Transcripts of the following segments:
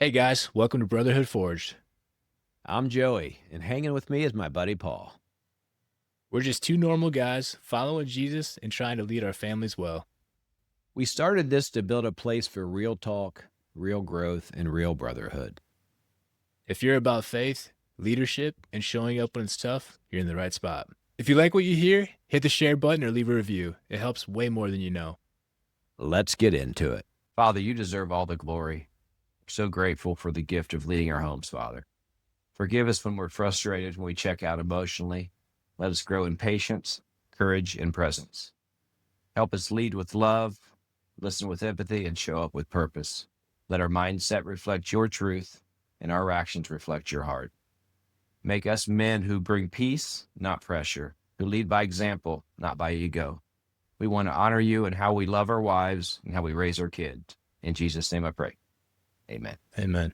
Hey guys, welcome to Brotherhood Forged. I'm Joey, and hanging with me is my buddy Paul. We're just two normal guys following Jesus and trying to lead our families well. We started this to build a place for real talk, real growth, and real brotherhood. If you're about faith, leadership, and showing up when it's tough, you're in the right spot. If you like what you hear, hit the share button or leave a review. It helps way more than you know. Let's get into it. Father, you deserve all the glory. We're so grateful for the gift of leading our homes, Father. Forgive us when we're frustrated, when we check out emotionally. Let us grow in patience, courage, and presence. Help us lead with love, listen with empathy, and show up with purpose. Let our mindset reflect your truth and our actions reflect your heart. Make us men who bring peace, not pressure, who lead by example, not by ego. We want to honor you in how we love our wives and how we raise our kids. In Jesus' name I pray. Amen. Amen.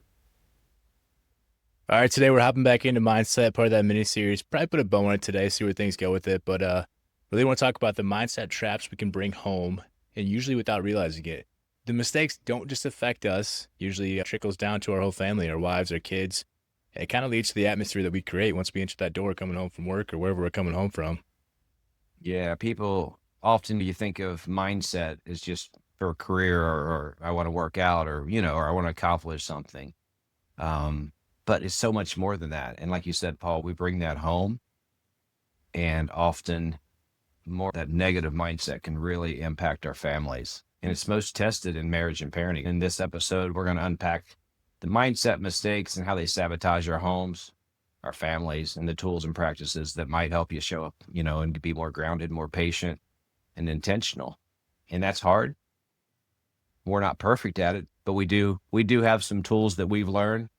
All right, today we're hopping back into mindset, part of that mini series. Probably put a bow on it today, see where things go with it. But really want to talk about the mindset traps we can bring home, and usually without realizing it. The mistakes don't just affect us; usually trickles down to our whole family, our wives, our kids. It kind of leads to the atmosphere that we create once we enter that door, coming home from work or wherever we're coming home from. Yeah, people often you think of mindset as just for a career or I want to work out or I want to accomplish something. But it's so much more than that. And like you said, Paul, we bring that home and often more that negative mindset can really impact our families. And it's most tested in marriage and parenting. In this episode, we're going to unpack the mindset mistakes and how they sabotage our homes, our families, and the tools and practices that might help you show up, and be more grounded, more patient, and intentional. And that's hard. We're not perfect at it, but we do have some tools that we've learned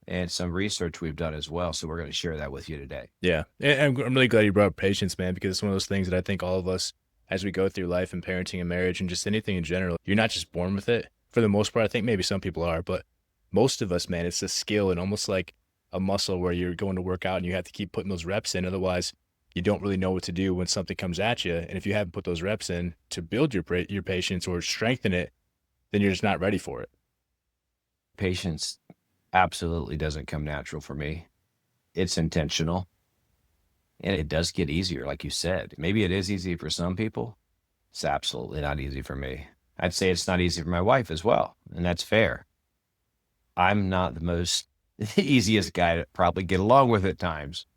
and some research we've done as well. So we're going to share that with you today. Yeah, and I'm really glad you brought up patience, man, because it's one of those things that I think all of us, as we go through life and parenting and marriage and just anything in general, you're not just born with it. For the most part, I think maybe some people are, but most of us, man, it's a skill and almost like a muscle where you're going to work out and you have to keep putting those reps in. Otherwise, you don't really know what to do when something comes at you. And if you haven't put those reps in to build your patience or strengthen it, then you're just not ready for it. Patience absolutely doesn't come natural for me. It's intentional. And it does get easier, like you said. Maybe it is easy for some people. It's absolutely not easy for me. I'd say it's not easy for my wife as well, and that's fair. I'm not the most easiest guy to probably get along with at times.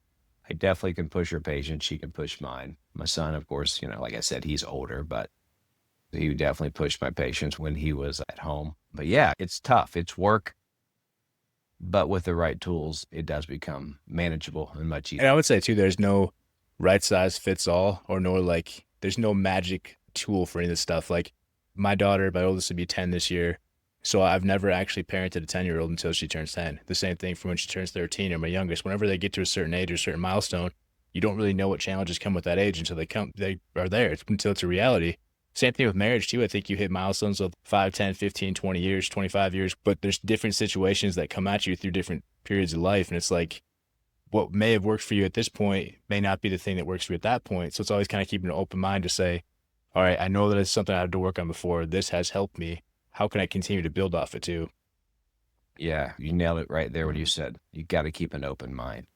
I definitely can push her patience. She can push mine. My son, of course, like I said, he's older, but he definitely pushed my patience when he was at home. But yeah, it's tough. It's work, but with the right tools, it does become manageable and much easier. And I would say too, there's no right size fits all, or nor like there's no magic tool for any of this stuff. Like my oldest would be 10 this year. So I've never actually parented a 10-year-old until she turns 10. The same thing for when she turns 13 or my youngest. Whenever they get to a certain age or a certain milestone, you don't really know what challenges come with that age until they are there, until it's a reality. Same thing with marriage too. I think you hit milestones of 5, 10, 15, 20 years, 25 years, but there's different situations that come at you through different periods of life. And it's like, what may have worked for you at this point may not be the thing that works for you at that point. So it's always kind of keeping an open mind to say, all right, I know that it's something I had to work on before. This has helped me. How can I continue to build off it too? Yeah, you nailed it right there when you said you got to keep an open mind.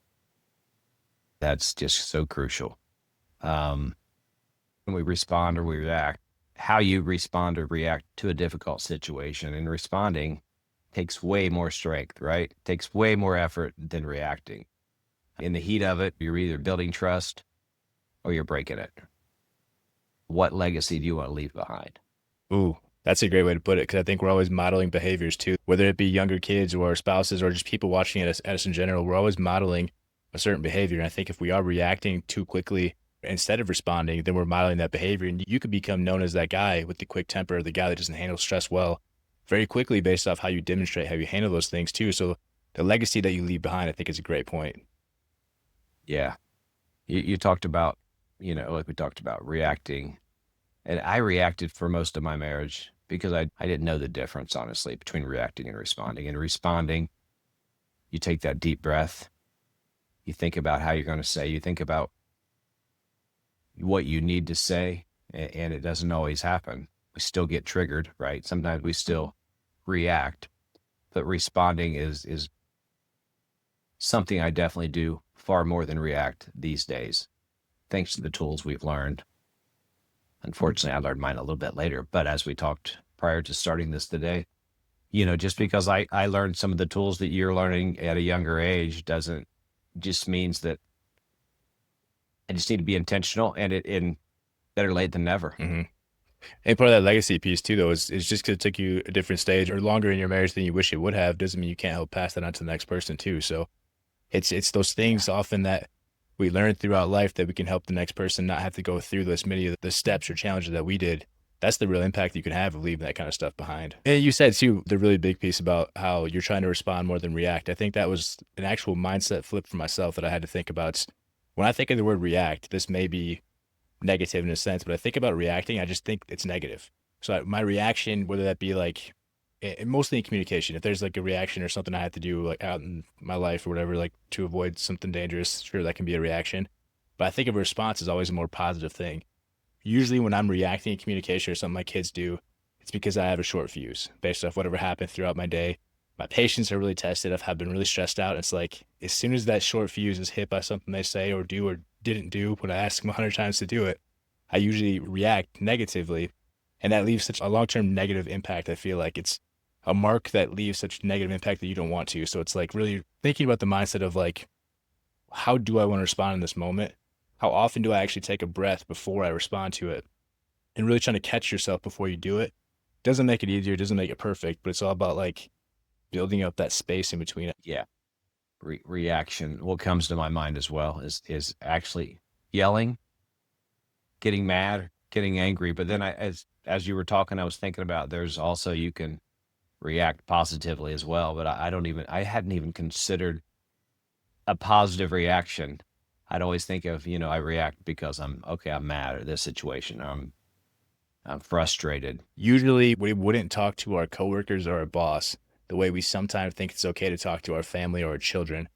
That's just so crucial. When we respond or we react, how you respond or react to a difficult situation and responding takes way more strength, right? Takes way more effort than reacting. In the heat of it, you're either building trust or you're breaking it. What legacy do you want to leave behind? Ooh, that's a great way to put it, because I think we're always modeling behaviors too, whether it be younger kids or spouses or just people watching us in general. We're always modeling a certain behavior. And I think if we are reacting too quickly instead of responding, then we're modeling that behavior. And you could become known as that guy with the quick temper, the guy that doesn't handle stress well very quickly based off how you demonstrate, how you handle those things too. So the legacy that you leave behind, I think, is a great point. Yeah. You talked about, like we talked about reacting. And I reacted for most of my marriage because I didn't know the difference, honestly, between reacting and responding. And responding, you take that deep breath. You think about how you're going to say, you think about what you need to say, and it doesn't always happen. We still get triggered, right? Sometimes we still react. but responding is something I definitely do far more than react these days, thanks to the tools we've learned. Unfortunately, I learned mine a little bit later, but as we talked prior to starting this today, just because I learned some of the tools that you're learning at a younger age doesn't just means that I just need to be intentional, and in better late than never. Hmm. And part of that legacy piece too, though, is just because it took you a different stage or longer in your marriage than you wish it would have, doesn't mean you can't help pass that on to the next person too. So it's those Yeah. things often that we learn throughout life that we can help the next person not have to go through those many of the steps or challenges that we did. That's the real impact you can have of leaving that kind of stuff behind. And you said too, the really big piece about how you're trying to respond more than react. I think that was an actual mindset flip for myself that I had to think about. When I think of the word react, this may be negative in a sense, but I think about reacting, I just think it's negative. So my reaction, whether that be like, mostly in communication, if there's like a reaction or something I have to do like out in my life or whatever, like to avoid something dangerous, sure, that can be a reaction. But I think of a response as always a more positive thing. Usually when I'm reacting in communication or something my kids do, it's because I have a short fuse based off whatever happened throughout my day. My patience are really tested. I've been really stressed out. It's like as soon as that short fuse is hit by something they say or do or didn't do when I ask them 100 times to do it, I usually react negatively. And that leaves such a long-term negative impact. I feel like it's a mark that leaves such negative impact that you don't want to. So it's like really thinking about the mindset of like, how do I want to respond in this moment? How often do I actually take a breath before I respond to it? And really trying to catch yourself before you do it. Doesn't make it easier, doesn't make it perfect, but it's all about like building up that space in between it. Yeah. Reaction. What comes to my mind as well is actually yelling, getting mad, getting angry. But then as you were talking, I was thinking about there's also you can react positively as well. But I hadn't even considered a positive reaction. I'd always think of, I react because I'm mad at this situation. I'm frustrated. Usually we wouldn't talk to our coworkers or our boss the way we sometimes think it's okay to talk to our family or our children.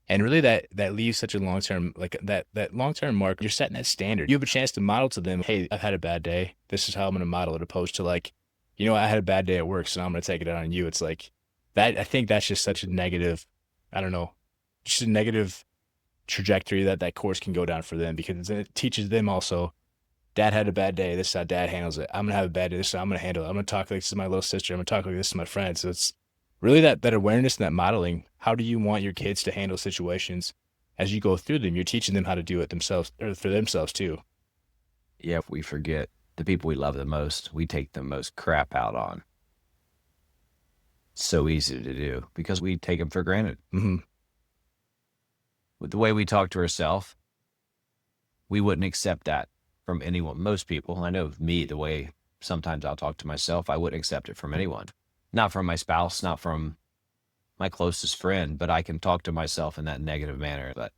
And really that leaves such a long-term, like that long-term mark. You're setting that standard. You have a chance to model to them, hey, I've had a bad day. This is how I'm going to model it, opposed to like, I had a bad day at work, so now I'm going to take it out on you. It's like that. I think that's just such a negative, I don't know, just a negative trajectory that course can go down for them because it teaches them also, dad had a bad day. This is how dad handles it. I'm going to have a bad day. This is how I'm going to handle it. I'm going to talk like this to my little sister. I'm going to talk like this to my friend. So it's really that awareness and that modeling. How do you want your kids to handle situations as you go through them? You're teaching them how to do it themselves or for themselves too. Yeah, if we forget the people we love the most, we take the most crap out on. So easy to do because we take them for granted. Mm-hmm. With the way we talk to ourselves, we wouldn't accept that from anyone. Most people, I know me, the way sometimes I'll talk to myself, I wouldn't accept it from anyone. Not from my spouse, not from my closest friend, but I can talk to myself in that negative manner. But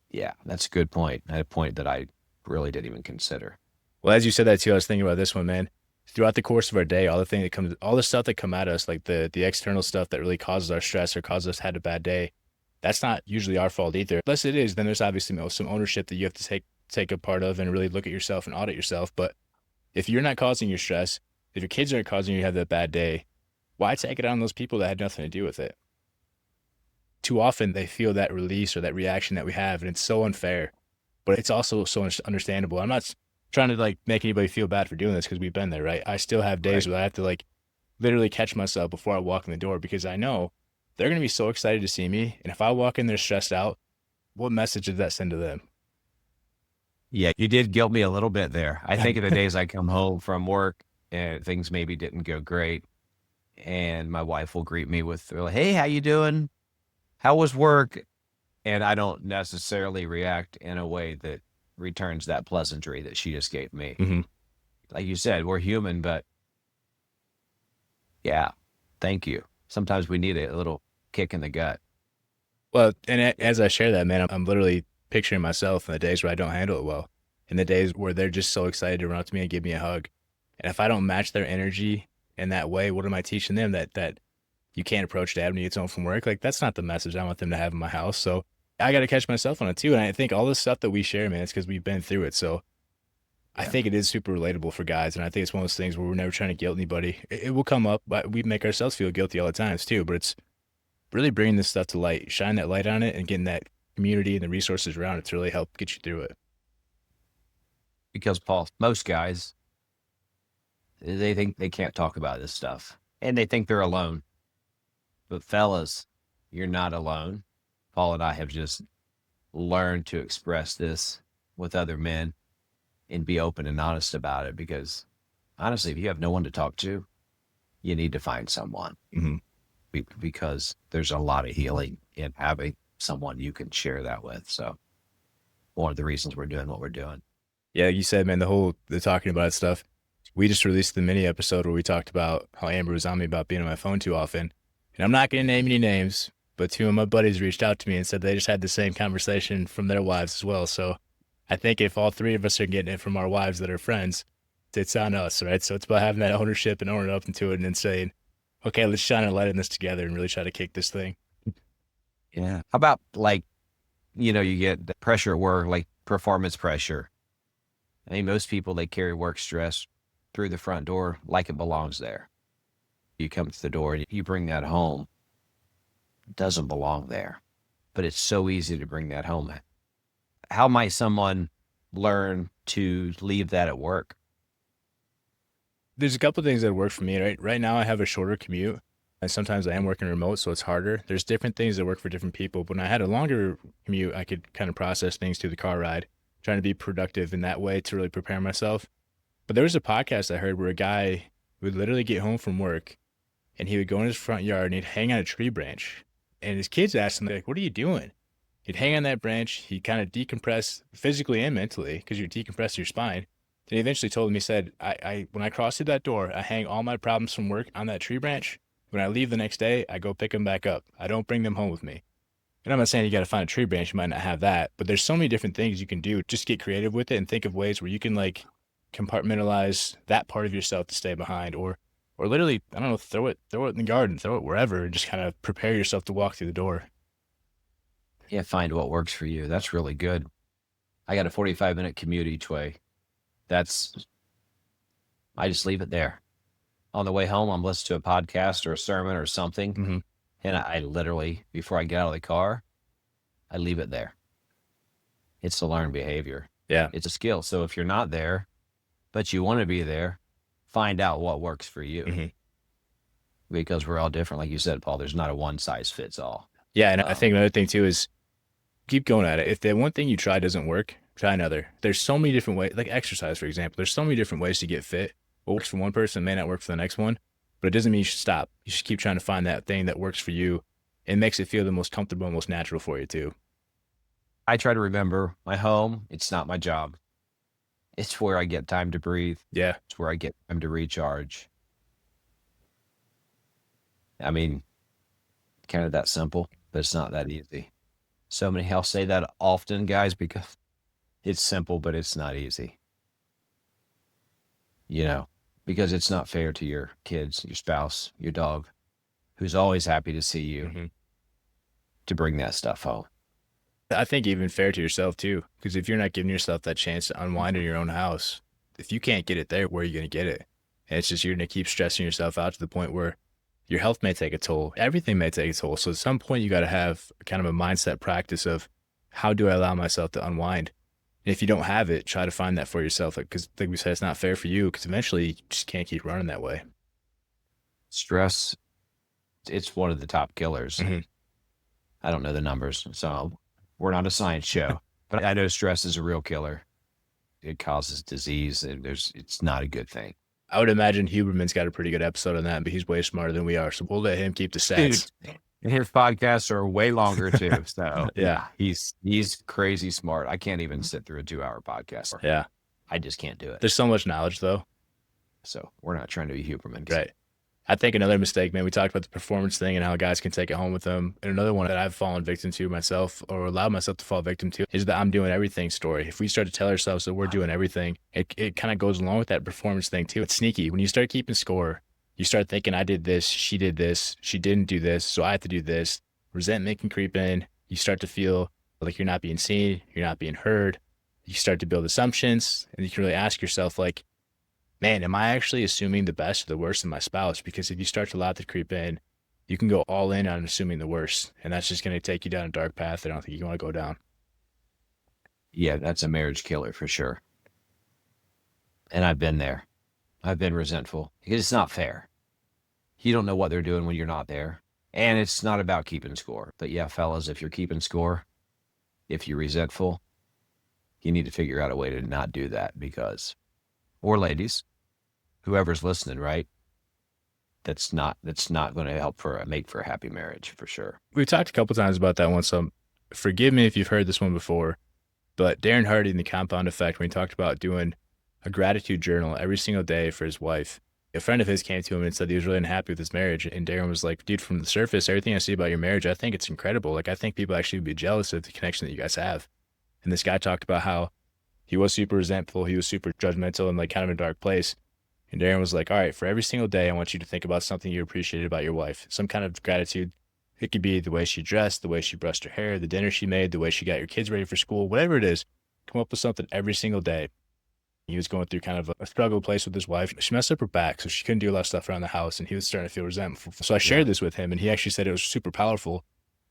yeah, that's a good point. A point that I really didn't even consider. Well, as you said that too, I was thinking about this one, man. Throughout the course of our day, all the stuff that come at us, like the external stuff that really causes our stress or causes us to have a bad day, that's not usually our fault either. Unless it is, then there's obviously some ownership that you have to take a part of and really look at yourself and audit yourself. But if you're not causing your stress, if your kids aren't causing you to have that bad day, why take it on those people that had nothing to do with it? Too often they feel that release or that reaction that we have, and it's so unfair. But it's also so understandable. I'm not trying to like make anybody feel bad for doing this because we've been there, right? I still have days Right. where I have to like literally catch myself before I walk in the door because I know they're going to be so excited to see me. And if I walk in there stressed out, what message does that send to them? Yeah, you did guilt me a little bit there. I think of the days I come home from work and things maybe didn't go great, and my wife will greet me with, like, "Hey, how you doing? How was work?" And I don't necessarily react in a way that returns that pleasantry that she just gave me. Hmm. Like you said, we're human, but yeah, thank you. Sometimes we need a little kick in the gut. Well, and as I share that, man, I'm literally picturing myself in the days where I don't handle it well, in the days where they're just so excited to run up to me and give me a hug. And if I don't match their energy in that way, what am I teaching them? That you can't approach dad when he gets home from work? Like that's not the message I want them to have in my house. So I got to catch myself on it too. And I think all this stuff that we share, man, it's because we've been through it. So I Yeah. think it is super relatable for guys, and I think it's one of those things where we're never trying to guilt anybody. It will come up, but we make ourselves feel guilty all the times too. But it's really bringing this stuff to light, shine that light on it, and getting that community and the resources around it to really help get you through it. Because Paul, most guys, they think they can't talk about this stuff and they think they're alone. But fellas, you're not alone. Paul and I have just learned to express this with other men and be open and honest about it because honestly, if you have no one to talk to, you need to find someone Hmm. because there's a lot of healing in having someone you can share that with. So one of the reasons we're doing what we're doing. Yeah, like you said, man, the talking about it stuff. We just released the mini episode where we talked about how Amber was on me about being on my phone too often. And I'm not going to name any names, but two of my buddies reached out to me and said they just had the same conversation from their wives as well. So I think if all three of us are getting it from our wives that are friends, it's on us, right? So it's about having that ownership and owning up into it and then saying, okay, let's shine a light in this together and really try to kick this thing. Yeah. How about like, you get the pressure at work, like performance pressure. I mean, most people, they carry work stress through the front door like it belongs there. You come to the door and you bring that home. It doesn't belong there, but it's so easy to bring that home. How might someone learn to leave that at work? There's a couple things that work for me, right? Right now I have a shorter commute and sometimes I am working remote, so it's harder. There's different things that work for different people. But when I had a longer commute, I could kind of process things through the car ride, trying to be productive in that way to really prepare myself. But there was a podcast I heard where a guy would literally get home from work and he would go in his front yard and he'd hang on a tree branch. And his kids asked him, like, what are you doing? He'd hang on that branch. He'd kind of decompress physically and mentally because you're decompressing your spine. Then he eventually told him, he said, I when I cross through that door, I hang all my problems from work on that tree branch. When I leave the next day, I go pick them back up. I don't bring them home with me. And I'm not saying you got to find a tree branch. You might not have that, but there's so many different things you can do. Just get creative with it and think of ways where you can like compartmentalize that part of yourself to stay behind or literally, I don't know, throw it in the garden, throw it wherever and just kind of prepare yourself to walk through the door. Yeah, find what works for you. That's really good. I got a 45-minute commute each way. I just leave it there. On the way home, I'm listening to a podcast or a sermon or something. Hmm. And I literally, before I get out of the car, I leave it there. It's a learned behavior. Yeah. It's a skill. So if you're not there, but you want to be there, find out what works for you. Hmm. Because we're all different. Like you said, Paul, there's not a one size fits all. Yeah. And I think another thing too is keep going at it. If the one thing you try doesn't work, try another. There's so many different ways, like exercise, for example. There's so many different ways to get fit. What works for one person may not work for the next one, but it doesn't mean you should stop. You should keep trying to find that thing that works for you and makes it feel the most comfortable and most natural for you too. I try to remember my home. It's not my job. It's where I get time to breathe. Yeah. It's where I get time to recharge. I mean, kind of that simple, but it's not that easy. So many, I'll say that often, guys, because it's simple, but it's not easy. Because it's not fair to your kids, your spouse, your dog, who's always happy to see you, Hmm. to bring that stuff home. I think even fair to yourself too, because if you're not giving yourself that chance to unwind in your own house, if you can't get it there, where are you going to get it? And it's just you're going to keep stressing yourself out to the point where your health may take a toll. Everything may take a toll. So at some point, you got to have kind of a mindset practice of how do I allow myself to unwind? And if you don't have it, try to find that for yourself. Because like we said, it's not fair for you because eventually you just can't keep running that way. Stress, it's one of the top killers. Hmm. I don't know the numbers, so we're not a science show, but I know stress is a real killer. It causes disease, and it's not a good thing. I would imagine Huberman's got a pretty good episode on that, but he's way smarter than we are. So we'll let him keep the stats. Dude, and his podcasts are way longer too. So Yeah. he's crazy smart. I can't even sit through a 2-hour podcast. Yeah. I just can't do it. There's so much knowledge though. So we're not trying to be Huberman. Right. I think another mistake, man, we talked about the performance thing and how guys can take it home with them. And another one that I've fallen victim to myself or allowed myself to fall victim to is the I'm doing everything story. If we start to tell ourselves that we're doing everything, it kind of goes along with that performance thing too. It's sneaky. When you start keeping score, you start thinking, I did this, she didn't do this, so I have to do this. Resentment can creep in. You start to feel like you're not being seen, you're not being heard. You start to build assumptions, and you can really ask yourself, like, man, am I actually assuming the best or the worst in my spouse? Because if you start to allow it to creep in, you can go all in on assuming the worst, and that's just going to take you down a dark path that I don't think you want to go down. Yeah, that's a marriage killer for sure. And I've been there. I've been resentful because it's not fair. You don't know what they're doing when you're not there. And it's not about keeping score. But yeah, fellas, if you're keeping score, if you're resentful, you need to figure out a way to not do that because, or ladies, whoever's listening, right? That's not going to help make for a happy marriage for sure. We've talked a couple times about that one, so forgive me if you've heard this one before, but Darren Hardy in The Compound Effect, when he talked about doing a gratitude journal every single day for his wife, a friend of his came to him and said he was really unhappy with his marriage. And Darren was like, dude, from the surface, everything I see about your marriage, I think it's incredible. Like, I think people actually would be jealous of the connection that you guys have. And this guy talked about how he was super resentful, he was super judgmental and like kind of in a dark place. And Darren was like, all right, for every single day, I want you to think about something you appreciated about your wife, some kind of gratitude. It could be the way she dressed, the way she brushed her hair, the dinner she made, the way she got your kids ready for school, whatever it is. Come up with something every single day. He was going through kind of a struggle place with his wife. She messed up her back, so she couldn't do a lot of stuff around the house, and he was starting to feel resentful. So I Yeah. shared this with him, and he actually said it was super powerful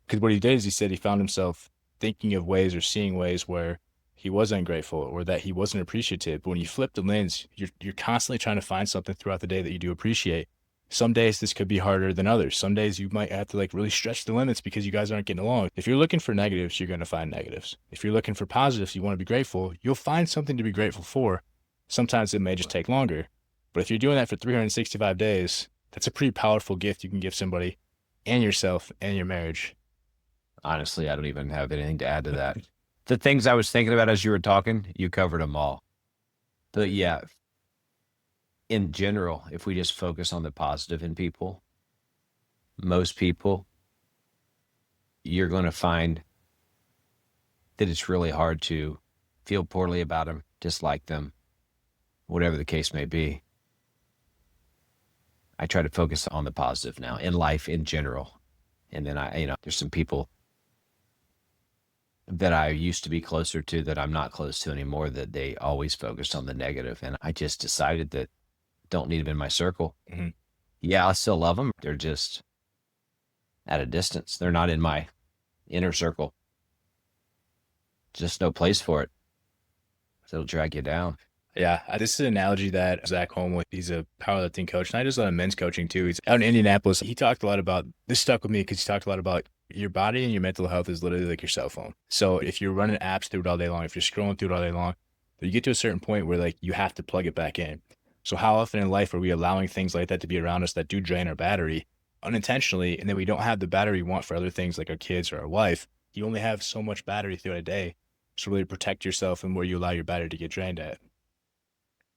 because what he did is he said he found himself thinking of ways or seeing ways where he was ungrateful or that he wasn't appreciative. But when you flip the lens, you're constantly trying to find something throughout the day that you do appreciate. Some days this could be harder than others. Some days you might have to like really stretch the limits because you guys aren't getting along. If you're looking for negatives, you're going to find negatives. If you're looking for positives, you want to be grateful, you'll find something to be grateful for. Sometimes it may just take longer. But if you're doing that for 365 days, that's a pretty powerful gift you can give somebody and yourself and your marriage. Honestly, I don't even have anything to add to that. The things I was thinking about as you were talking, you covered them all. But yeah, in general, if we just focus on the positive in people, most people, you're going to find that it's really hard to feel poorly about them, dislike them, whatever the case may be. I try to focus on the positive now in life in general. And then there's some people that I used to be closer to that I'm not close to anymore, that they always focused on the negative. And I just decided that don't need them in my circle. Mm-hmm. Yeah, I still love them. They're just at a distance. They're not in my inner circle. Just no place for it. It'll drag you down. Yeah, this is an analogy that Zach Holm, he's a powerlifting coach, and I just on men's coaching too. He's out in Indianapolis. He talked a lot about this, stuck with me because he talked a lot about your body and your mental health is literally like your cell phone. So if you're running apps through it all day long, if you're scrolling through it all day long, you get to a certain point where like you have to plug it back in. So how often in life are we allowing things like that to be around us that do drain our battery unintentionally, and then we don't have the battery we want for other things like our kids or our wife? You only have so much battery throughout a day. So really protect yourself and where you allow your battery to get drained at.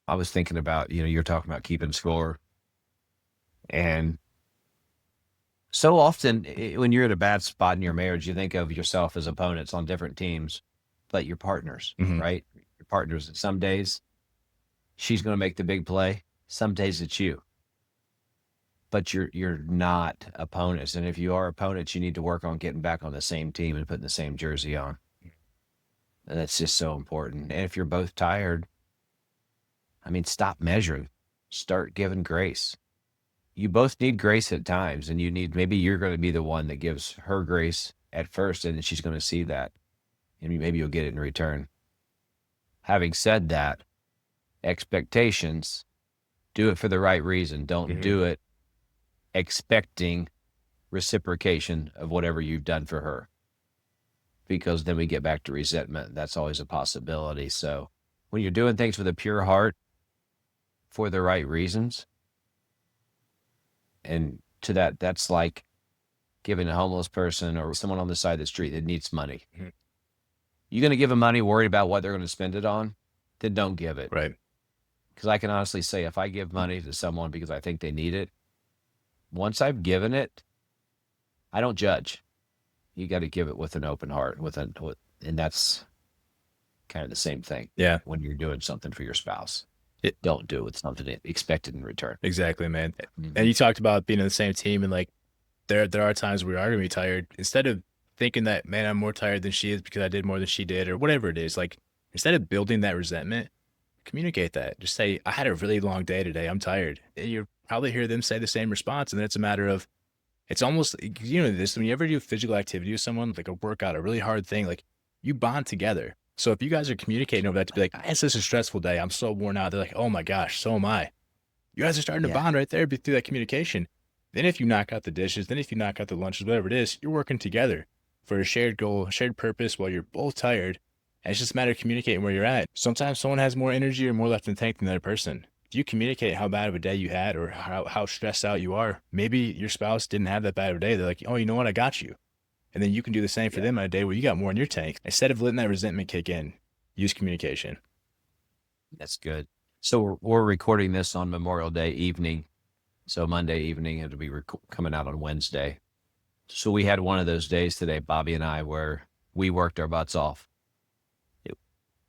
I was thinking about, you're talking about keeping score. And so often when you're at a bad spot in your marriage, you think of yourself as opponents on different teams, but your partners, Mm-hmm. right? Your partners. And some days she's going to make the big play. Some days it's you. But you're not opponents. And if you are opponents, you need to work on getting back on the same team and putting the same jersey on. And that's just so important. And if you're both tired, stop measuring. Start giving grace. You both need grace at times, and maybe you're going to be the one that gives her grace at first, and then she's going to see that, and maybe you'll get it in return. Having said that, expectations, do it for the right reason. Don't do it expecting reciprocation of whatever you've done for her, because then we get back to resentment. That's always a possibility. So when you're doing things with a pure heart for the right reasons, and that's like giving a homeless person or someone on the side of the street that needs money. Mm-hmm. You're going to give them money worried about what they're going to spend it on, then don't give it. Right. Because I can honestly say, if I give money to someone because I think they need it, once I've given it, I don't judge. You got to give it with an open heart, and that's kind of the same thing. Yeah. When you're doing something for your spouse, don't do it with something expected in return. Exactly, man. Mm-hmm. And you talked about being on the same team, and like there are times we are gonna be tired. Instead of thinking that, man, I'm more tired than she is because I did more than she did or whatever it is, like instead of building that resentment, communicate that. Just say, I had a really long day today. I'm tired. And you probably hear them say the same response. And then it's a matter of, it's almost, you know, this, when you ever do physical activity with someone, like a workout, a really hard thing, like you bond together. So if you guys are communicating over that to be like, it's just a stressful day. I'm so worn out. They're like, oh my gosh, so am I. You guys are starting to Yeah. bond right there through that communication. Then if you knock out the dishes, then if you knock out the lunches, whatever it is, you're working together for a shared goal, a shared purpose while you're both tired. And it's just a matter of communicating where you're at. Sometimes someone has more energy or more left in the tank than the other person. If you communicate how bad of a day you had or how stressed out you are, maybe your spouse didn't have that bad of a day. They're like, oh, you know what? I got you. And then you can do the same for Yeah. them on a day where you got more in your tank. Instead of letting that resentment kick in, use communication. That's good. So we're recording this on Memorial Day evening. So Monday evening, it'll be coming out on Wednesday. So we had one of those days today, Bobby and I, where we worked our butts off.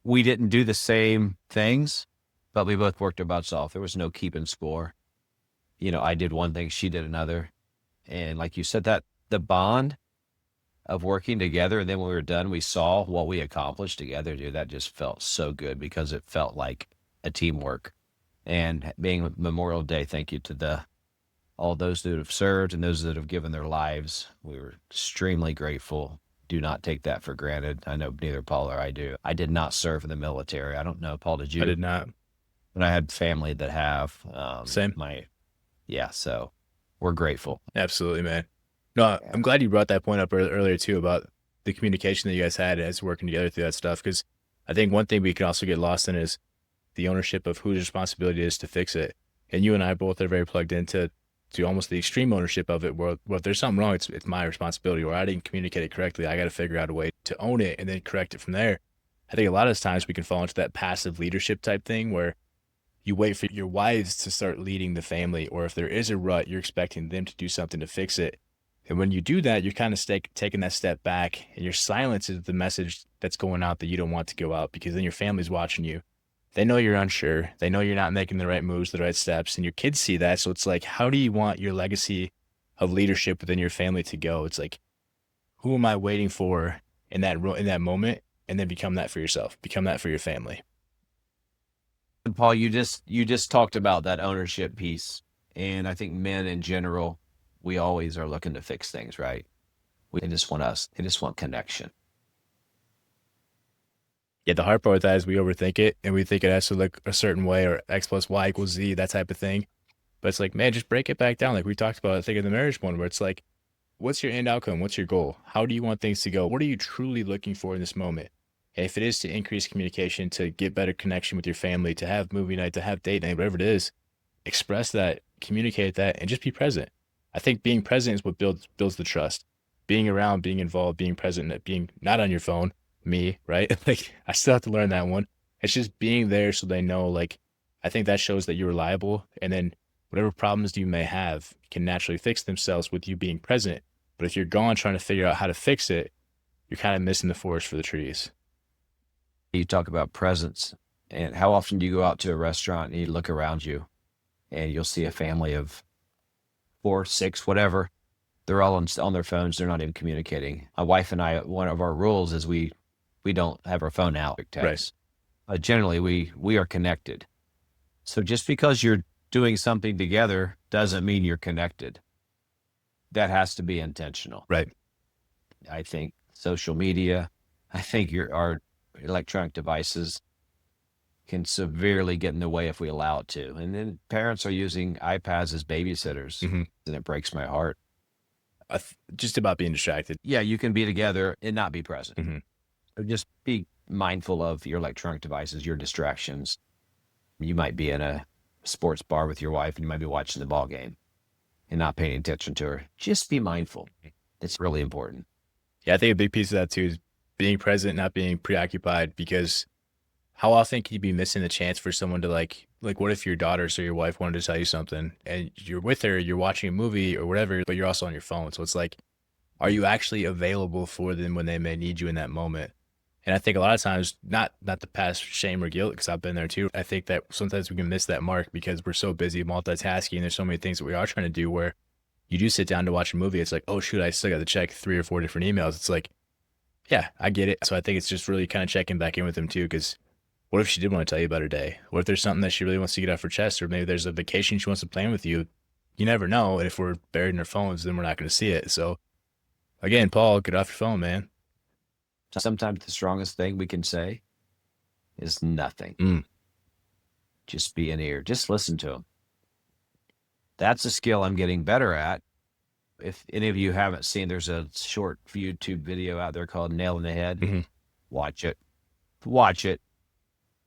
We didn't do the same things, but we both worked our butts off. There was no keeping score. You know, I did one thing, she did another. And like you said, that the bond of working together, and then when we were done, we saw what we accomplished together, dude. That just felt so good because it felt like a teamwork. And being Memorial Day, thank you to all those that have served and those that have given their lives. We were extremely grateful. Do not take that for granted. I know neither Paul or I do. I did not serve in the military. I don't know, Paul, did I you? did not. But I had family that have. Same. Yeah, so we're grateful. Absolutely, man. No, Yeah. I'm glad you brought that point up earlier too about the communication that you guys had as working together through that stuff. Because I think one thing we can also get lost in is the ownership of whose responsibility it is to fix it. And you and I both are very plugged into almost the extreme ownership of it. Where well, if there's something wrong, it's my responsibility. Or I didn't communicate it correctly. I got to figure out a way to own it and then correct it from there. I think a lot of times we can fall into that passive leadership type thing where you wait for your wives to start leading the family, or if there is a rut, you're expecting them to do something to fix it. And when you do that, you're kind of taking that step back, and your silence is the message that's going out that you don't want to go out, because then your family's watching you. They know you're unsure. They know you're not making the right moves, the right steps, and your kids see that. So it's like, how do you want your legacy of leadership within your family to go? It's like, who am I waiting for in that moment? And then become that for yourself, become that for your family. And Paul, you just talked about that ownership piece. And I think men in general, we always are looking to fix things, right? They just want connection. Yeah, the hard part with that is we overthink it and we think it has to look a certain way or X plus Y equals Z, that type of thing. But it's like, man, just break it back down. Like we talked about, I think in the marriage one, where it's like, what's your end outcome? What's your goal? How do you want things to go? What are you truly looking for in this moment? And if it is to increase communication, to get better connection with your family, to have movie night, to have date night, whatever it is, express that, communicate that, and just be present. I think being present is what builds the trust. Being around, being involved, being present, being not on your phone, me, right? Like I still have to learn that one. It's just being there so they know, like, I think that shows that you're reliable. And then whatever problems you may have can naturally fix themselves with you being present. But if you're gone trying to figure out how to fix it, you're kind of missing the forest for the trees. You talk about presence, and how often do you go out to a restaurant and you look around you and you'll see a family of 4, 6, whatever. They're all on their phones. They're not even communicating. My wife and I, one of our rules is we don't have our phone out. Right. Generally, we are connected. So just because you're doing something together doesn't mean you're connected. That has to be intentional. Right. I think social media, I think our electronic devices can severely get in the way if we allow it to. And then parents are using iPads as babysitters, Mhm. and it breaks my heart. Just about being distracted. Yeah, you can be together and not be present. Mhm. So just be mindful of your electronic devices, your distractions. You might be in a sports bar with your wife and you might be watching the ball game and not paying attention to her. Just be mindful. It's really important. Yeah, I think a big piece of that too is being present, not being preoccupied, because how often can you be missing the chance for someone to like what if your daughter or your wife wanted to tell you something and you're with her, you're watching a movie or whatever, but you're also on your phone. So it's like, are you actually available for them when they may need you in that moment? And I think a lot of times, not to pass shame or guilt, because I've been there too. I think that sometimes we can miss that mark because we're so busy multitasking. There's so many things that we are trying to do where you do sit down to watch a movie. It's like, oh shoot, I still got to check 3 or 4 different emails. It's like, Yeah, I get it. So I think it's just really kind of checking back in with him too, because what if she did want to tell you about her day? What if there's something that she really wants to get off her chest, or maybe there's a vacation she wants to plan with you? You never know. And if we're buried in our phones, then we're not going to see it. So again, Paul, get off your phone, man. Sometimes the strongest thing we can say is nothing. Mm. Just be an ear. Just listen to them. That's a skill I'm getting better at. If any of you haven't seen, there's a short YouTube video out there called Nail in the Head. Hmm. Watch it. Watch it.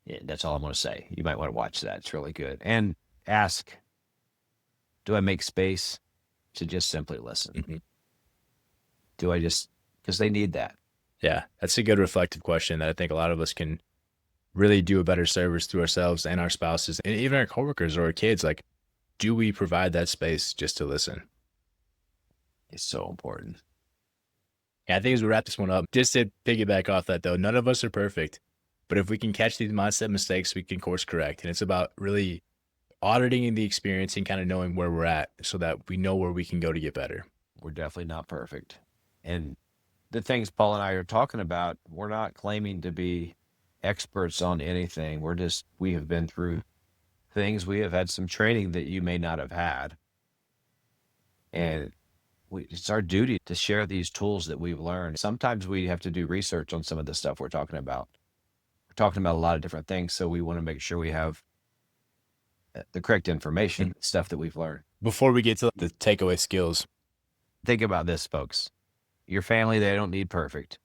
Yeah, that's all I'm going to say. You might want to watch that. It's really good. And ask, do I make space to just simply listen? Hmm. Do I just, because they need that. Yeah, that's a good reflective question that I think a lot of us can really do a better service to ourselves and our spouses and even our coworkers or our kids. Like, do we provide that space just to listen? It's so important. Yeah, I think as we wrap this one up, just to piggyback off that though, none of us are perfect, but if we can catch these mindset mistakes, we can course correct. And it's about really auditing the experience and kind of knowing where we're at so that we know where we can go to get better. We're definitely not perfect. And the things Paul and I are talking about, we're not claiming to be experts on anything. We have been through things. We have had some training that you may not have had. And it's our duty to share these tools that we've learned. Sometimes we have to do research on some of the stuff we're talking about. We're talking about a lot of different things. So we want to make sure we have the correct information, stuff that we've learned. Before we get to the takeaway skills, think about this, folks. Your family, they don't need perfect.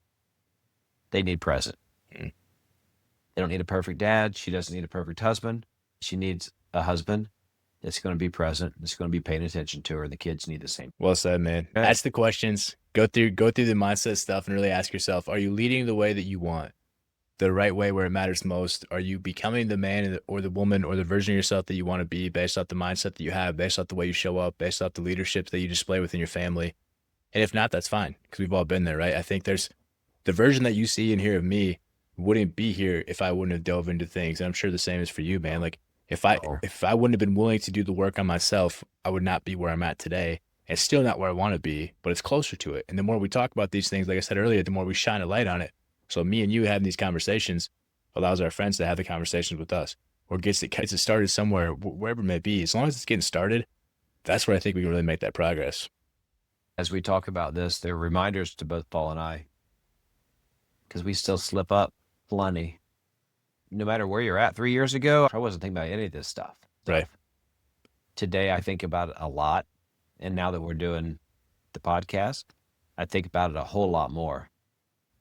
They need present. Mm. They don't need a perfect dad. She doesn't need a perfect husband. She needs a husband that's going to be present, that's going to be paying attention to her. The kids need the same. Well said, man. Ask the questions, go through the mindset stuff and really ask yourself, are you leading the way that you want? The right way where it matters most? Are you becoming the man or the woman or the version of yourself that you want to be based off the mindset that you have, based off the way you show up, based off the leadership that you display within your family? And if not, that's fine, because we've all been there, right? I think there's the version that you see and hear of me wouldn't be here if I wouldn't have dove into things. And I'm sure the same is for you, man. Like if I wouldn't have been willing to do the work on myself, I would not be where I'm at today. It's still not where I want to be, but it's closer to it. And the more we talk about these things, like I said earlier, the more we shine a light on it. So me and you having these conversations allows our friends to have the conversations with us, or gets it started somewhere, wherever it may be. As long as it's getting started, that's where I think we can really make that progress. As we talk about this, they're reminders to both Paul and I, because we still slip up plenty. No matter where you're at, 3 years ago, I wasn't thinking about any of this stuff. Right. Today, I think about it a lot. And now that we're doing the podcast, I think about it a whole lot more.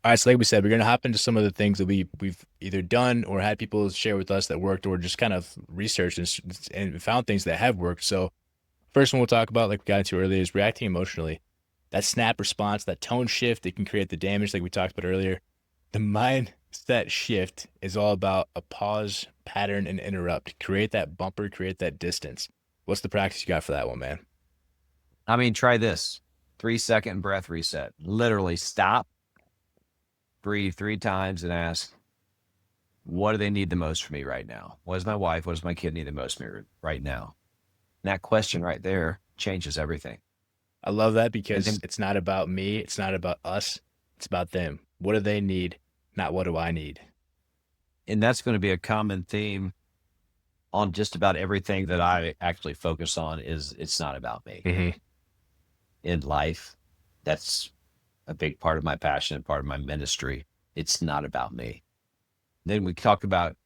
All right, so like we said, we're going to hop into some of the things that we've either done or had people share with us that worked, or just kind of researched and found things that have worked. So first one we'll talk about, like we got into earlier, is reacting emotionally. That snap response, that tone shift, it can create the damage like we talked about earlier. The mindset shift is all about a pause, pattern, and interrupt. Create that bumper, create that distance. What's the practice you got for that one, man? I mean, try this 3-second breath reset. Literally stop, breathe 3 times, and ask, what do they need the most from me right now? What does my wife, what does my kid need the most from me right now? And that question right there changes everything. I love that, because it's not about me. It's not about us. It's about them. What do they need? Not what do I need? And that's going to be a common theme on just about everything that I actually focus on. Is it's not about me. Mm-hmm. In life, that's a big part of my passion, part of my ministry. It's not about me. Then we talk about,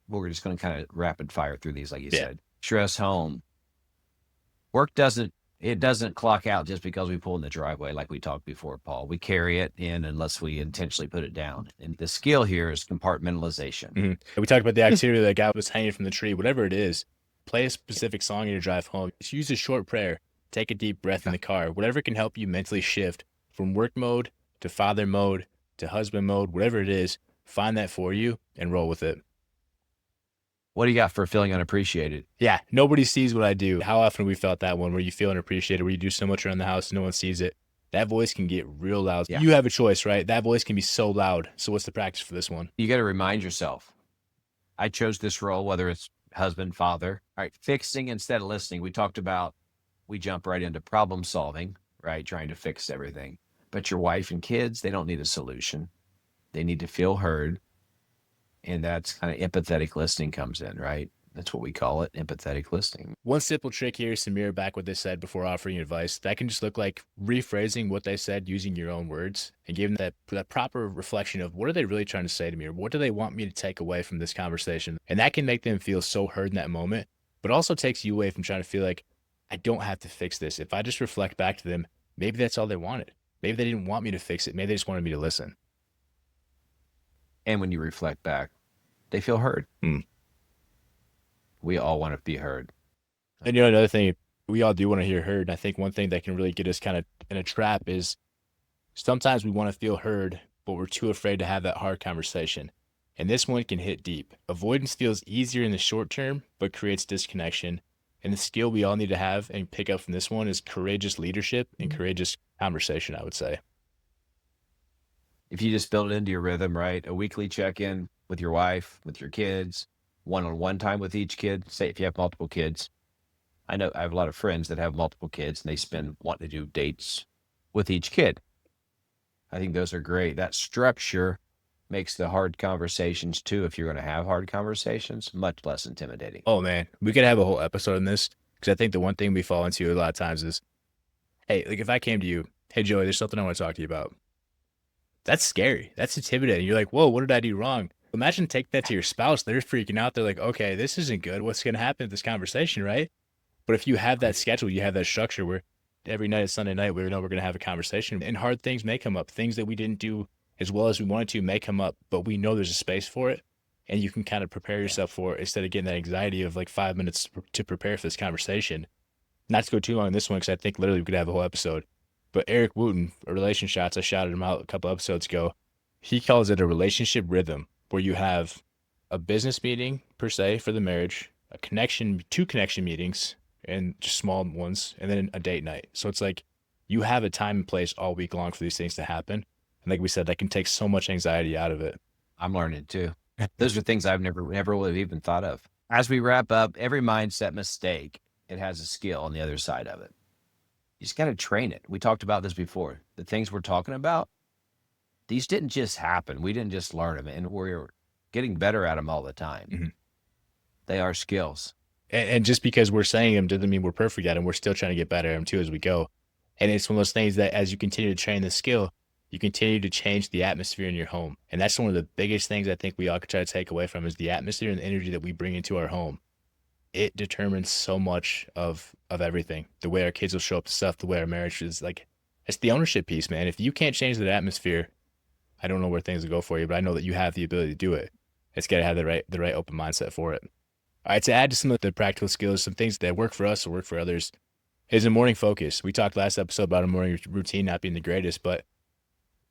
well, we're just going to kind of rapid fire through these, like you said. Stress home. Work doesn't clock out just because we pull in the driveway, like we talked before, Paul. We carry it in unless we intentionally put it down. And the skill here is compartmentalization. Mm-hmm. We talked about the activity that guy was hanging from the tree. Whatever it is, play a specific song in your drive home. Just use a short prayer. Take a deep breath in the car. Whatever can help you mentally shift from work mode to father mode to husband mode, whatever it is, find that for you and roll with it. What do you got for feeling unappreciated? Yeah, nobody sees what I do. How often have we felt that one, where you feel unappreciated, where you do so much around the house, no one sees it? That voice can get real loud. Yeah. You have a choice, right? That voice can be so loud. So what's the practice for this one? You got to remind yourself, I chose this role, whether it's husband, father. All right, fixing instead of listening. We talked about, we jump right into problem solving, right? Trying to fix everything. But your wife and kids, they don't need a solution. They need to feel heard. And that's kind of empathetic listening comes in, right? That's what we call it, empathetic listening. One simple trick here is to mirror back what they said before offering advice. That can just look like rephrasing what they said using your own words and giving that proper reflection of what are they really trying to say to me, or what do they want me to take away from this conversation. And that can make them feel so heard in that moment, but also takes you away from trying to feel like, I don't have to fix this. If I just reflect back to them, maybe that's all they wanted. Maybe they didn't want me to fix it. Maybe they just wanted me to listen. And when you reflect back, they feel heard. We all want to be heard. And you know, another thing, we all do want to hear heard. And I think one thing that can really get us kind of in a trap is sometimes we want to feel heard, but we're too afraid to have that hard conversation. And this one can hit deep. Avoidance feels easier in the short term, but creates disconnection. And the skill we all need to have and pick up from this one is courageous leadership and courageous conversation, I would say. If you just build it into your rhythm, right? A weekly check-in with your wife, with your kids, one-on-one time with each kid. Say if you have multiple kids. I know I have a lot of friends that have multiple kids and they spend wanting to do dates with each kid. I think those are great. That structure makes the hard conversations too, if you're going to have hard conversations, much less intimidating. Oh man, we could have a whole episode on this because I think the one thing we fall into a lot of times is, hey, like if I came to you, hey Joey, there's something I want to talk to you about. That's scary. That's intimidating. You're like, whoa, what did I do wrong? Imagine take that to your spouse. They're freaking out. They're like, okay, this isn't good. What's going to happen in this conversation, right? But if you have that schedule, you have that structure where every night is Sunday night, we know we're going to have a conversation, and hard things may come up. Things that we didn't do as well as we wanted to may come up, but we know there's a space for it, and you can kind of prepare yourself for it instead of getting that anxiety of like 5 minutes to prepare for this conversation. Not to go too long on this one, because I think literally we could have a whole episode. But Eric Wooten, Relation Shots, I shouted him out a couple episodes ago. He calls it a relationship rhythm, where you have a business meeting per se for the marriage, a connection, 2 connection meetings, and just small ones, and then a date night. So it's like you have a time and place all week long for these things to happen. And like we said, that can take so much anxiety out of it. I'm learning too. Those are things I've never would have even thought of. As we wrap up, every mindset mistake, it has a skill on the other side of it. You just got to train it. We talked about this before. The things we're talking about, these didn't just happen. We didn't just learn them, and we're getting better at them all the time. Mm-hmm. They are skills. And just because we're saying them doesn't mean we're perfect at them. We're still trying to get better at them too as we go. And it's one of those things that as you continue to train the skill, you continue to change the atmosphere in your home. And that's one of the biggest things I think we all could try to take away from is the atmosphere and the energy that we bring into our home. It determines so much of everything. The way our kids will show up to stuff, the way our marriage is, like, it's the ownership piece, man. If you can't change that atmosphere, I don't know where things will go for you, but I know that you have the ability to do it. It's got to have the right open mindset for it. All right, to add to some of the practical skills, some things that work for us or work for others, is a morning focus. We talked last episode about a morning routine not being the greatest, but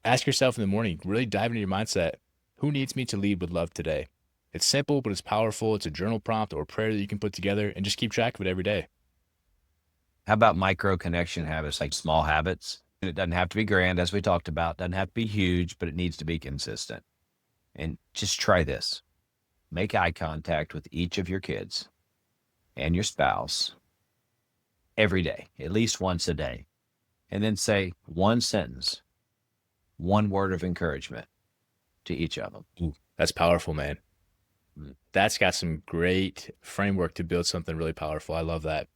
ask yourself in the morning, really dive into your mindset, who needs me to lead with love today? It's simple, but it's powerful. It's a journal prompt or prayer that you can put together and just keep track of it every day. How about micro connection habits, like small habits? And it doesn't have to be grand, as we talked about. Doesn't have to be huge, but it needs to be consistent. And just try this. Make eye contact with each of your kids and your spouse every day, at least once a day. And then say one sentence, one word of encouragement to each of them. Ooh, that's powerful, man. That's got some great framework to build something really powerful. I love that.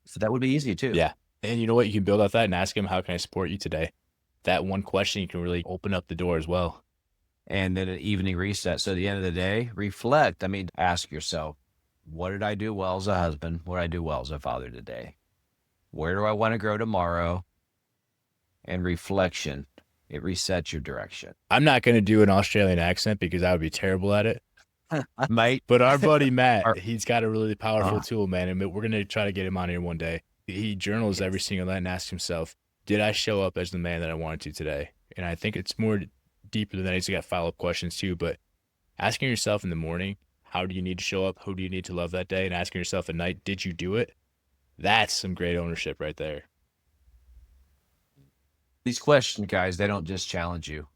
So that would be easy too. Yeah. And you know what? You can build off that and ask them, how can I support you today? That one question, you can really open up the door as well. And then an evening reset. So at the end of the day, reflect. I mean, ask yourself, what did I do well as a husband? What did I do well as a father today? Where do I want to grow tomorrow? And reflection, it resets your direction. I'm not going to do an Australian accent because I would be terrible at it. Mate. But our buddy Matt, he's got a really powerful tool, man. And we're going to try to get him on here one day. He journals every single night and asks himself, did I show up as the man that I wanted to today? And I think it's more deeper than that. He's got follow-up questions too. But asking yourself in the morning, how do you need to show up? Who do you need to love that day? And asking yourself at night, did you do it? That's some great ownership right there. These questions, guys, they don't just challenge you.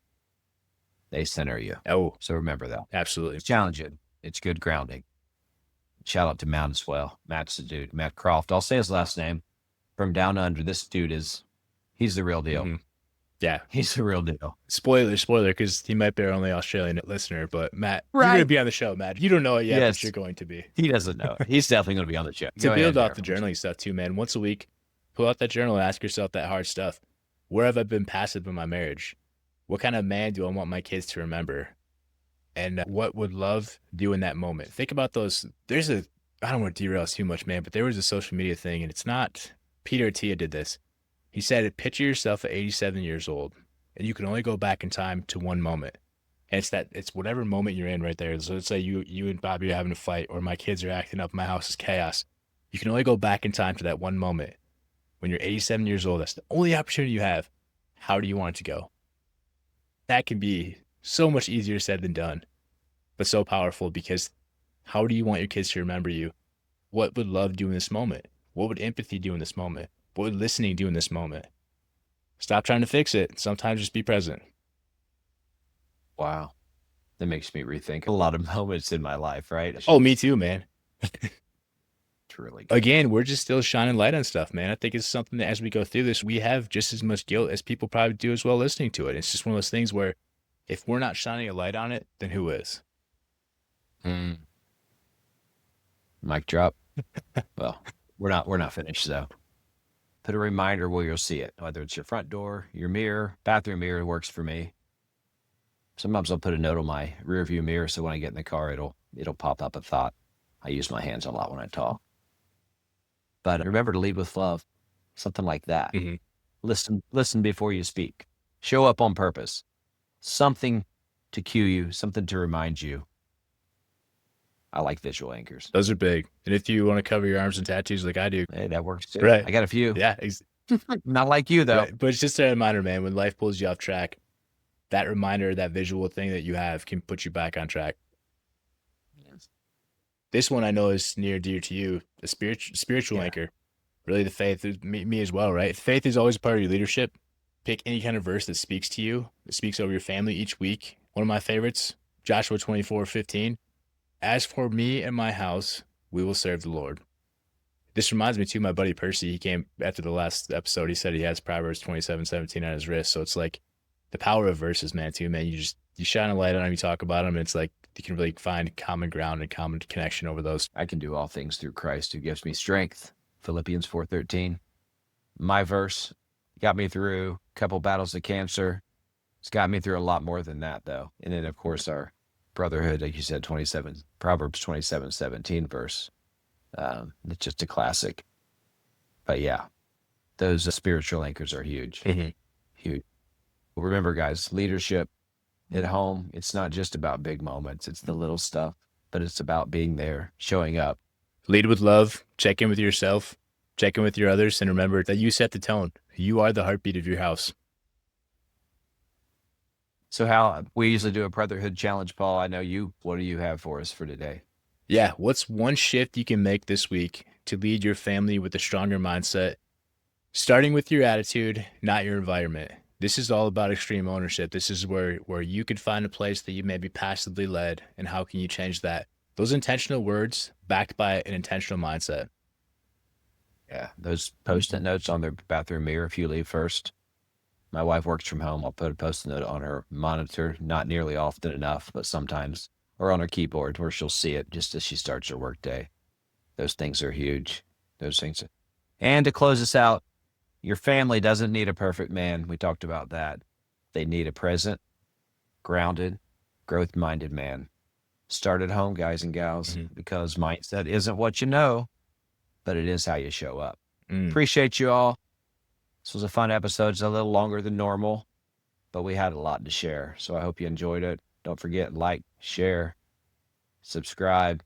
They center you. Oh, So remember that. absolutely. It's challenging. It's good grounding. Shout out to Matt as well. Matt's the dude. Matt Croft. I'll say his last name. From down under, this dude he's the real deal. Mm-hmm. Yeah. He's the real deal. Spoiler, because he might be our only Australian listener. But Matt, you're going to Right. be on the show, Matt. You don't know it yet, but Yes. you're going to be. He doesn't know it. He's definitely going to be on the show. To Go build ahead, off the Harold. journaling stuff too, man, once a week, pull out that journal and ask yourself that hard stuff. Where have I been passive in my marriage? What kind of man do I want my kids to remember? And what would love do in that moment? Think about those. I don't want to derail us too much, man, but there was a social media thing, and it's not Peter Attia did this. He said, picture yourself at 87 years old, and you can only go back in time to one moment. And it's whatever moment you're in right there. So let's say you and Bobby are having a fight, or my kids are acting up, my house is chaos. You can only go back in time to that one moment. When you're 87 years old, that's the only opportunity you have. How do you want it to go? That can be so much easier said than done, but so powerful, because how do you want your kids to remember you? What would love do in this moment? What would empathy do in this moment? What would listening do in this moment? Stop trying to fix it. Sometimes just be present. Wow. That makes me rethink a lot of moments in my life, right? Oh, me too, man. It's really good. Again, we're just still shining light on stuff, man. I think it's something that as we go through this, we have just as much guilt as people probably do as well listening to it. It's just one of those things where if we're not shining a light on it, then who is? Mm. Mic drop. Well, we're not finished though. Put a reminder where you'll see it, whether it's your front door, your mirror, bathroom mirror works for me. Sometimes I'll put a note on my rear view mirror so when I get in the car, it'll pop up a thought. I use my hands a lot when I talk. But remember to lead with love, something like that. Mhm. Listen before you speak. Show up on purpose. Something to cue you, something to remind you. I like visual anchors. Those are big. And if you want to cover your arms in tattoos like I do, Hey, that works too. Right. I got a few. yeah, Not like you though. right. But it's just a reminder, man, when life pulls you off track, that reminder, that visual thing that you have can put you back on track. Yes. This one I know is near dear to you, the spiritual Yeah. anchor. Really, the faith is me as well, right? Faith is always a part of your leadership. Pick any kind of verse that speaks to you, that speaks over your family each week. One of my favorites, Joshua 24:15. As for me and my house, we will serve the Lord. This reminds me too, my buddy Percy, he came after the last episode, he said he has Proverbs 27:17 on his wrist. So it's like the power of verses, man, too, man. You shine a light on them, you talk about them, and it's like you can really find common ground and common connection over those. I can do all things through Christ who gives me strength. Philippians 4:13. My verse got me through a couple battles of cancer. It's got me through a lot more than that, though. And then, of course, our Brotherhood, like you said, Proverbs 27:17 verse. It's just a classic. But yeah, those spiritual anchors are huge. Huge. Well, remember, guys, leadership at home, it's not just about big moments. It's the little stuff, but it's about being there, showing up. Lead with love, check in with yourself, check in with your others, and remember that you set the tone. You are the heartbeat of your house. So how we usually do a Brotherhood challenge, Paul. I know you. What do you have for us for today? Yeah, what's one shift you can make this week to lead your family with a stronger mindset? Starting with your attitude, not your environment. This is all about extreme ownership. This is where you could find a place that you may be passively led, and how can you change that? Those intentional words backed by an intentional mindset. Yeah, those Post-it notes on their bathroom mirror if you leave first. My wife works from home. I'll put a Post-it note on her monitor, not nearly often enough, but sometimes, or on her keyboard where she'll see it just as she starts her workday. Those things are huge. Those things. And to close us out, your family doesn't need a perfect man. We talked about that. They need a present, grounded, growth-minded man. Start at home, guys and gals, because mindset isn't what you know, but it is how you show up. Appreciate you all. This was a fun episode. It's a little longer than normal, but we had a lot to share. So I hope you enjoyed it. Don't forget, like, share, subscribe,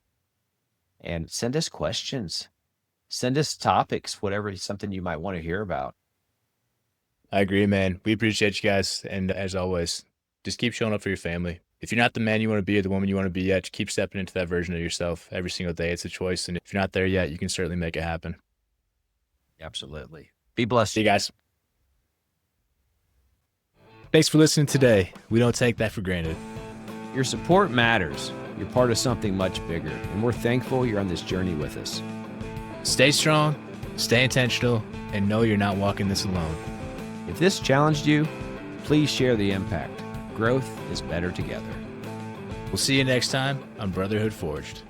and send us questions. Send us topics, whatever, something you might want to hear about. I agree, man. We appreciate you guys. And as always, just keep showing up for your family. If you're not the man you want to be or the woman you want to be yet, keep stepping into that version of yourself every single day. It's a choice. And if you're not there yet, you can certainly make it happen. Absolutely. Be blessed. See you guys. Thanks for listening today. We don't take that for granted. Your support matters. You're part of something much bigger, and we're thankful you're on this journey with us. Stay strong, stay intentional, and know you're not walking this alone. If this challenged you, Please share the impact. Growth is better together. We'll see you next time on Brotherhood Forged.